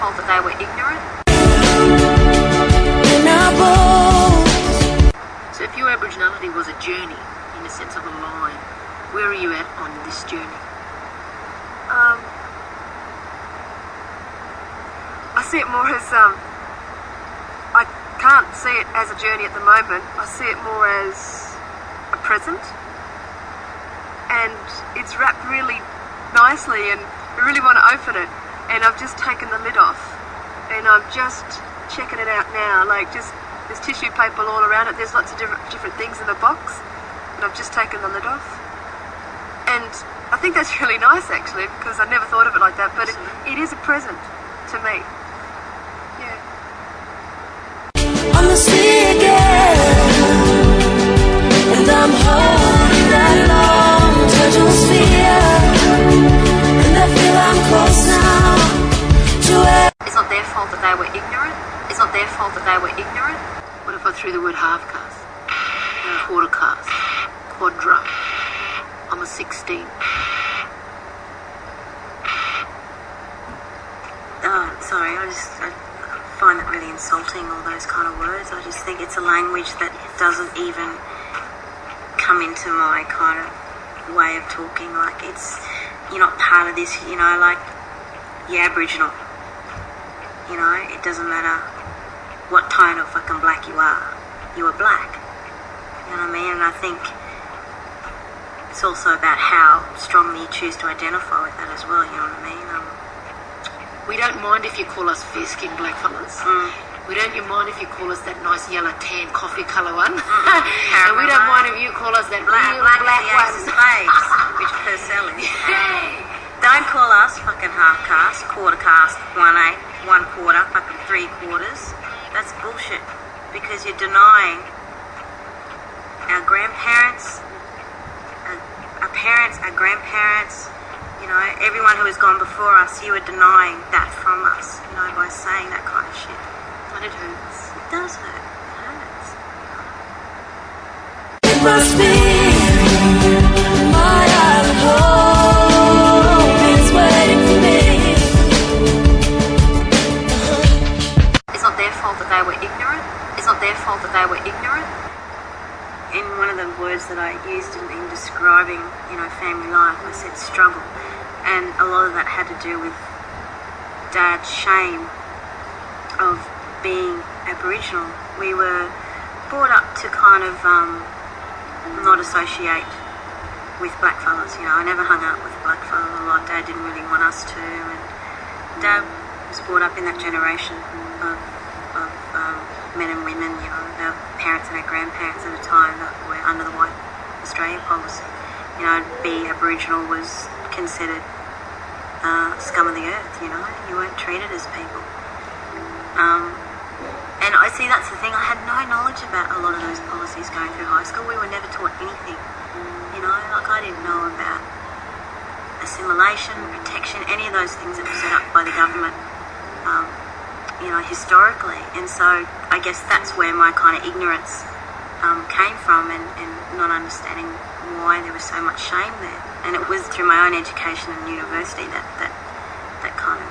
fault that they were ignorant. So if your Aboriginality was a journey, in the sense of a line, where are you at on this journey? I see it more as, I can't see it as a journey at the moment. I see it more as a present. And it's wrapped really nicely and I really want to open it. And I've just taken the lid off. And I'm just checking it out now. Like, just, there's tissue paper all around it. There's lots of different things in the box. And I've just taken the lid off. And I think that's really nice, actually, because I never thought of it like that. But it is a present to me. Yeah. On the sea again, and I'm holding that long turtle sphere, and I feel I'm close now to it. It's not their fault that they were ignorant. It's not their fault that they were ignorant. What if I threw the word half caste, quarter caste, quadra? I'm a 16. Sorry, I find that really insulting, all those kind of words. I just think it's a language that doesn't even come into my kind of way of talking. Like, you're not part of this, like, you're Aboriginal. It doesn't matter what tone of fucking black you are black. You know what I mean? And I think it's also about how strongly you choose to identify with that as well, you know what I mean? We don't mind if you call us fair-skinned blackfellas. We don't mind if you call us that nice yellow tan coffee colour one. And we don't mind if you call us that black real black one. Space, which Purcell is. Don't call us fucking half caste, quarter caste, 1/8, 1/4, fucking 3/4. That's bullshit. Because you're denying our grandparents, our parents, our grandparents, everyone who has gone before us. You are denying that from us, by saying that kind of shit. And it hurts. It does hurt. It hurts. It must be my island home is waiting for me. It's not their fault that they were ignorant. It's not their fault that they were ignorant. In one of the words that I used in describing, family life, I said struggle. And a lot of that had to do with Dad's shame of being Aboriginal. We were brought up to kind of not associate with blackfellas. I never hung out with blackfellas a lot. Dad didn't really want us to. And Dad was brought up in that generation of men and women, our parents and our grandparents at a time that were under the White Australia policy. Be Aboriginal was considered scum of the earth, you weren't treated as people. And I see that's the thing, I had no knowledge about a lot of those policies going through high school. We were never taught anything, like I didn't know about assimilation, protection, any of those things that were set up by the government, historically. And so I guess that's where my kind of ignorance came from, and not understanding why there was so much shame there. And it was through my own education in university that kind of,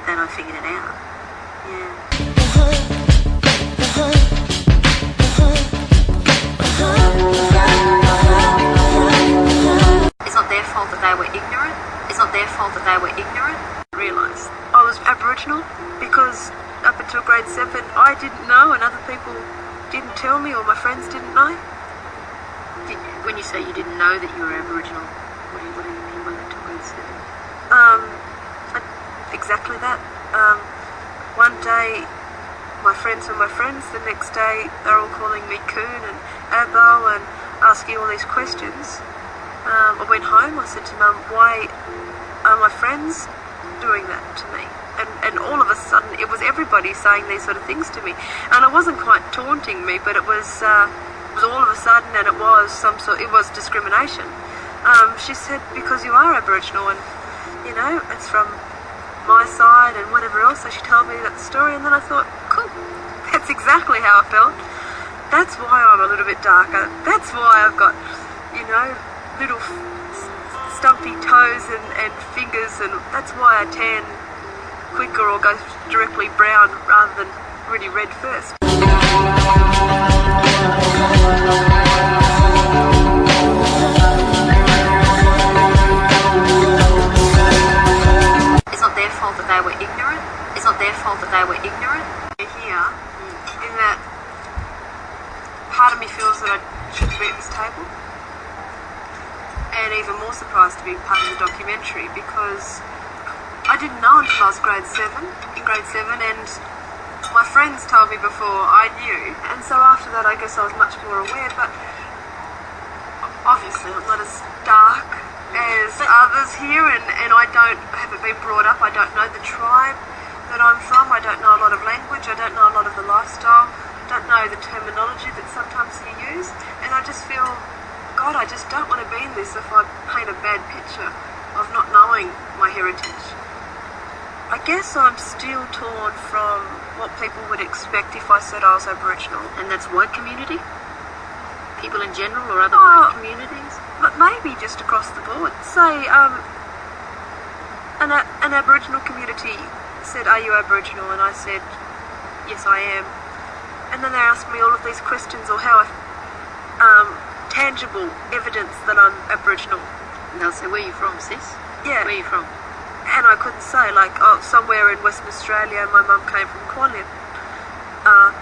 that I figured it out. Yeah. It's not their fault that they were ignorant. It's not their fault that they were ignorant. I realised I was Aboriginal because up until grade 7 I didn't know, and other people didn't tell me, or my friends didn't know. When you say you didn't know that you were Aboriginal, what do you mean by that, to grade 7? Exactly that. One day my friends were my friends, the next day they're all calling me Coon and Abbo and asking all these questions. I went home, I said to Mum, why are my friends doing that to me? And all of a sudden it was everybody saying these sort of things to me. And it wasn't quite taunting me, but it was all of a sudden, and it was discrimination. She said, because you are Aboriginal and, it's from my side and whatever else. So she told me that story, and then I thought, cool, that's exactly how I felt. That's why I'm a little bit darker. That's why I've got, little stumpy toes and fingers, and that's why I tan quicker or goes directly brown rather than really red first. It's not their fault that they were ignorant. It's not their fault that they were ignorant. Here, in that part of me feels that I shouldn't be at this table, and even more surprised to be part of the documentary because I didn't know until I was in grade 7, and my friends told me before I knew, and so after that I guess I was much more aware, but obviously I'm not as dark as others here, and I haven't been brought up, I don't know the tribe that I'm from, I don't know a lot of language, I don't know a lot of the lifestyle, I don't know the terminology that sometimes you use, and I just feel, God, I just don't want to be in this if I paint a bad picture of not knowing my heritage. I guess I'm still torn from what people would expect if I said I was Aboriginal. And that's white community? People in general or other white communities? But maybe just across the board. Say, an Aboriginal community said, "Are you Aboriginal?" And I said, "Yes, I am." And then they asked me all of these questions, or how tangible evidence that I'm Aboriginal. And they'll say, "Where are you from, sis?" Yeah. Where are you from? And I couldn't say, like, oh, somewhere in Western Australia, and my mum came from Quanlin.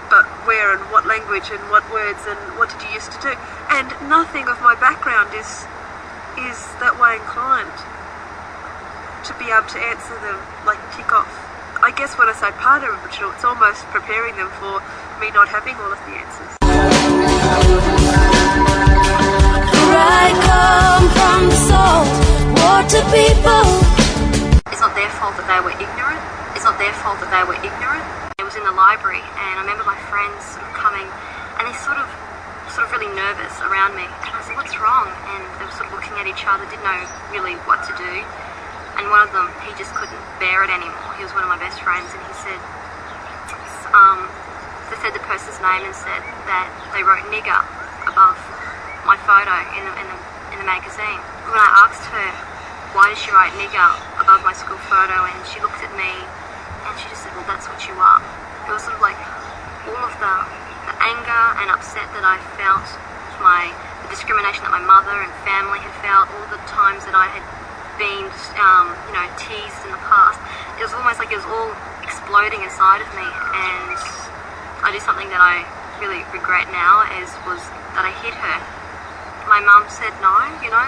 But where and what language and what words and what did you used to do? And nothing of my background is that way inclined to be able to answer them, like, tick off. I guess when I say part of Aboriginal, it's almost preparing them for me not having all of the answers. I come from the salt water people. It's not their fault that they were ignorant. It's not their fault that they were ignorant. It was in the library, and I remember my friends sort of coming, and they sort of really nervous around me. And I said, "What's wrong?" And they were sort of looking at each other, didn't know really what to do. And one of them, he just couldn't bear it anymore. He was one of my best friends, and he said, they said the person's name and said that they wrote "nigger" above my photo in the magazine. When I asked her, why did she write "nigger" above my school photo, and she looked at me and she just said, "Well, that's what you are." It was sort of like all of the anger and upset that I felt, the discrimination that my mother and family had felt, all the times that I had been teased in the past. It was almost like it was all exploding inside of me, and I do something that I really regret now was that I hit her. My mum said, "No,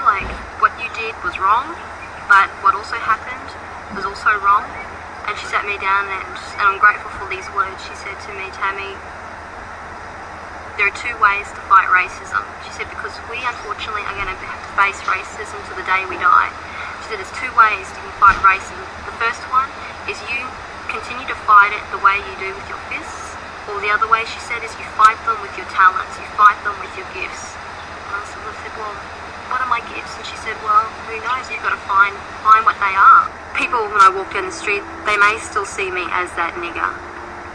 like, what you did was wrong, but what also happened was also wrong." And she sat me down, and I'm grateful for these words. She said to me, "Tammy, there are two ways to fight racism." She said, "Because we unfortunately are going to have to face racism to the day we die." She said, "There's two ways you can fight racism. The first one is you continue to fight it the way you do with your fists, or the other way," she said, "is you fight them with your talents, you fight them with your gifts." And I said, "Well, what are my gifts?" And she said, "Well, who knows? You've got to find what they are." People, when I walk down the street, they may still see me as that nigger,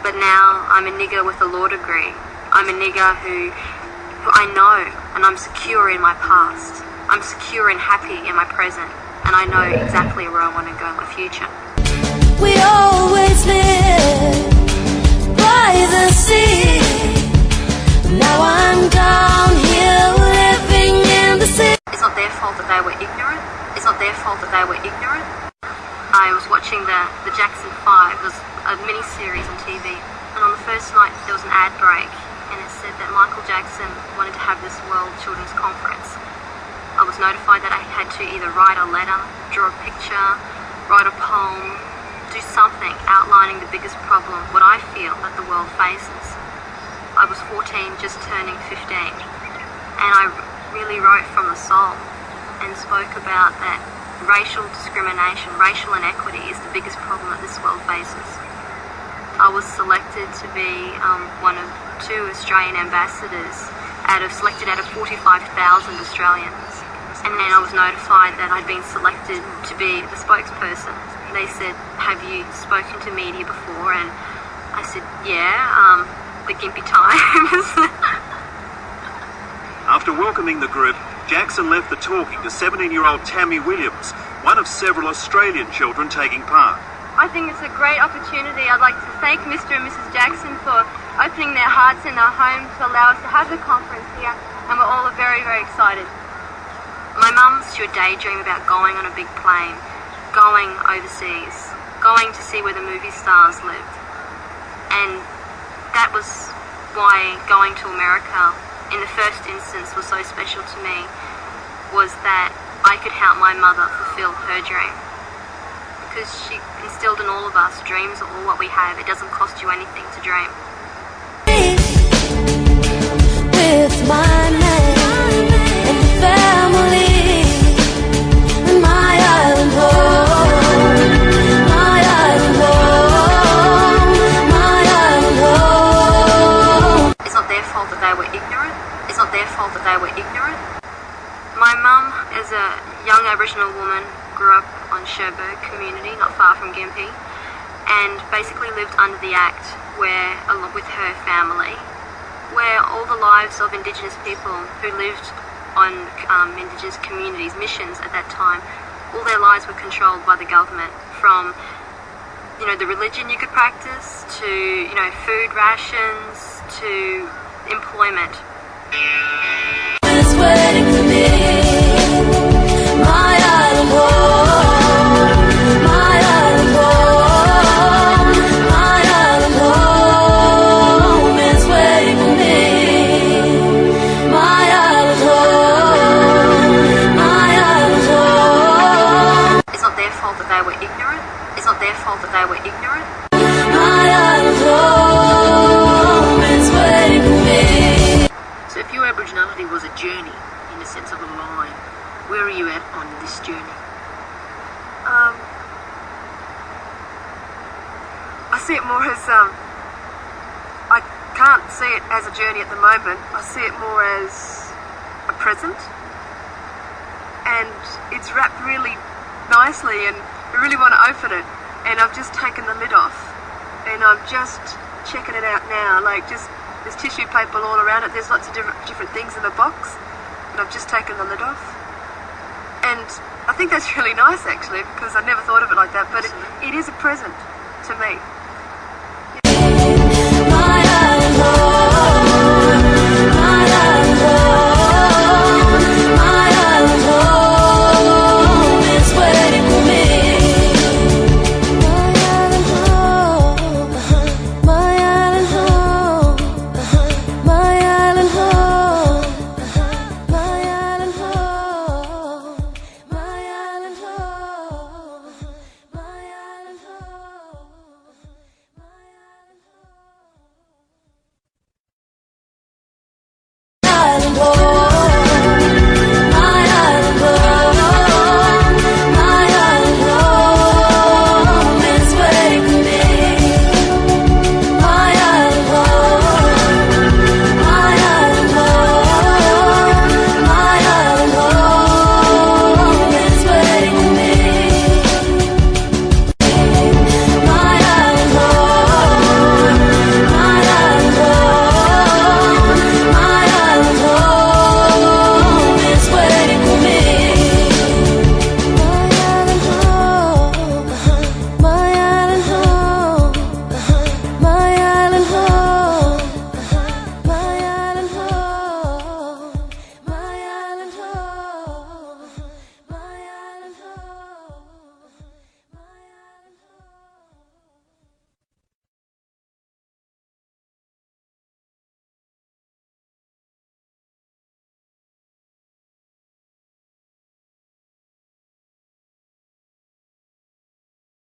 but now I'm a nigger with a law degree. I'm a nigger who I know, and I'm secure in my past. I'm secure and happy in my present, and I know exactly where I want to go in my future. We always live by the sea. Now I'm down here living in the city. It's not their fault that they were ignorant. It's not their fault that they were ignorant. I was watching the Jackson 5. It was a mini-series on TV, and on the first night there was an ad break, and it said that Michael Jackson wanted to have this World Children's Conference. I was notified that I had to either write a letter, draw a picture, write a poem, do something outlining the biggest problem, what I feel that the world faces. I was 14, just turning 15, and I really wrote from the soul and spoke about that racial discrimination, racial inequity is the biggest problem that this world faces. I was selected to be one of 2 Australian ambassadors selected out of 45,000 Australians. And then I was notified that I'd been selected to be the spokesperson. They said, "Have you spoken to media before?" And I said, "Yeah, the gimpy times." After welcoming the group, Jackson left the talking to 17-year-old Tammy Williams, one of several Australian children taking part. I think it's a great opportunity. I'd like to thank Mr. and Mrs. Jackson for opening their hearts and their homes to allow us to have the conference here, and we're all very, very excited. My mum used to daydream about going on a big plane, going overseas, going to see where the movie stars lived. And that was why going to America in the first instance was so special to me, was that I could help my mother fulfill her dream. Because she instilled in all of us, dreams are all what we have. It doesn't cost you anything to dream. With my name and the family and my island home, my island home, my island home. It's not their fault that they were ignorant. It's not their fault that they were ignorant. My mum, as a young Aboriginal woman, grew up on Cherbourg community, not far from Gympie, and basically lived under the Act, where, along with her family, where all the lives of Indigenous people who lived on Indigenous communities, missions at that time, all their lives were controlled by the government, from, you know, the religion you could practice, to, you know, food rations, to employment. It's waiting for me, my island home, my island home, my island home is waiting for me, my island home, my island home. It's not their fault that they were ignorant. It's not their fault that they were ignorant. My island home is waiting for me. So if your Aboriginality was a journey, in the sense of a line, where are you at on this journey? I see it more as, I can't see it as a journey at the moment. I see it more as a present. And it's wrapped really nicely, and I really want to open it. And I've just taken the lid off. And I'm just checking it out now. Like, just, there's tissue paper all around it. There's lots of different things in the box. And I've just taken the lid off. And I think that's really nice, actually, because I never thought of it like that. But it is a present to me.